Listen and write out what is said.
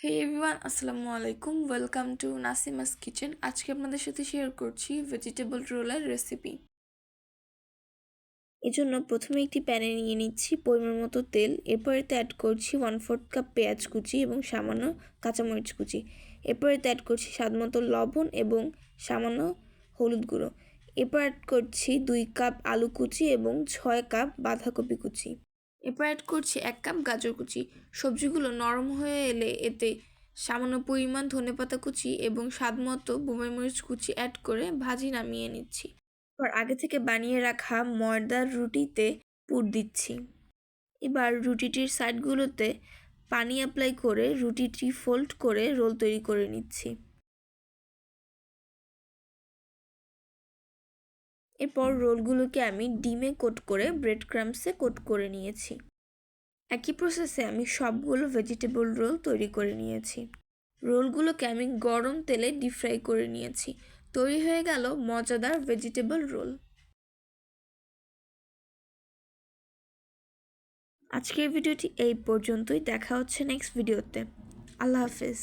হে everyone, আসসালামু আলাইকুম। Welcome to Nasima's kitchen. আজকে আপনাদের সাথে শেয়ার করছি ভেজিটেবল রোলের রেসিপি। এজন্য প্রথমে একটি প্যানে নিয়ে নিচ্ছি পরিমাণ মতো তেল। এরপর এতে অ্যাড করছি 1/4 কাপ পেঁয়াজ কুচি এবং সামান্য কাঁচামরিচ কুচি। এরপর এতে অ্যাড করছি স্বাদ মতো লবণ এবং সামান্য হলুদ গুঁড়ো। এরপর অ্যাড করছি 2 কাপ আলু কুচি এবং 6 কাপ বাঁধাকপি কুচি। এরপর অ্যাড করছি 1 কাপ গাজর কুচি। সবজিগুলো নরম হয়ে এলে এতে সামান্য পরিমাণ ধনেপাতা কুচি এবং স্বাদমতো বোম্বাই মরিচ কুচি অ্যাড করে ভাজি নামিয়ে নিচ্ছি। এরপর আগে থেকে বানিয়ে রাখা ময়দার রুটিতে পুর দিচ্ছি। এবার রুটিটির সাইডগুলোতে পানি অ্যাপ্লাই করে রুটিটি ফোল্ড করে রোল তৈরি করে নিচ্ছি। এরপর রোলগুলোকে আমি ডিমে কোট করে ব্রেড ক্রাম্বসে কোট করে নিয়েছি। একই প্রসেসে আমি সবগুলো ভেজিটেবল রোল তৈরি করে নিয়েছি। রোলগুলোকে আমি গরম তেলে ডিপ ফ্রাই করে নিয়েছি। তৈরি হয়ে গেল মজাদার ভেজিটেবল রোল। আজকের ভিডিওটি এই পর্যন্তই। দেখা হচ্ছে নেক্সট ভিডিওতে। আল্লাহ হাফেজ।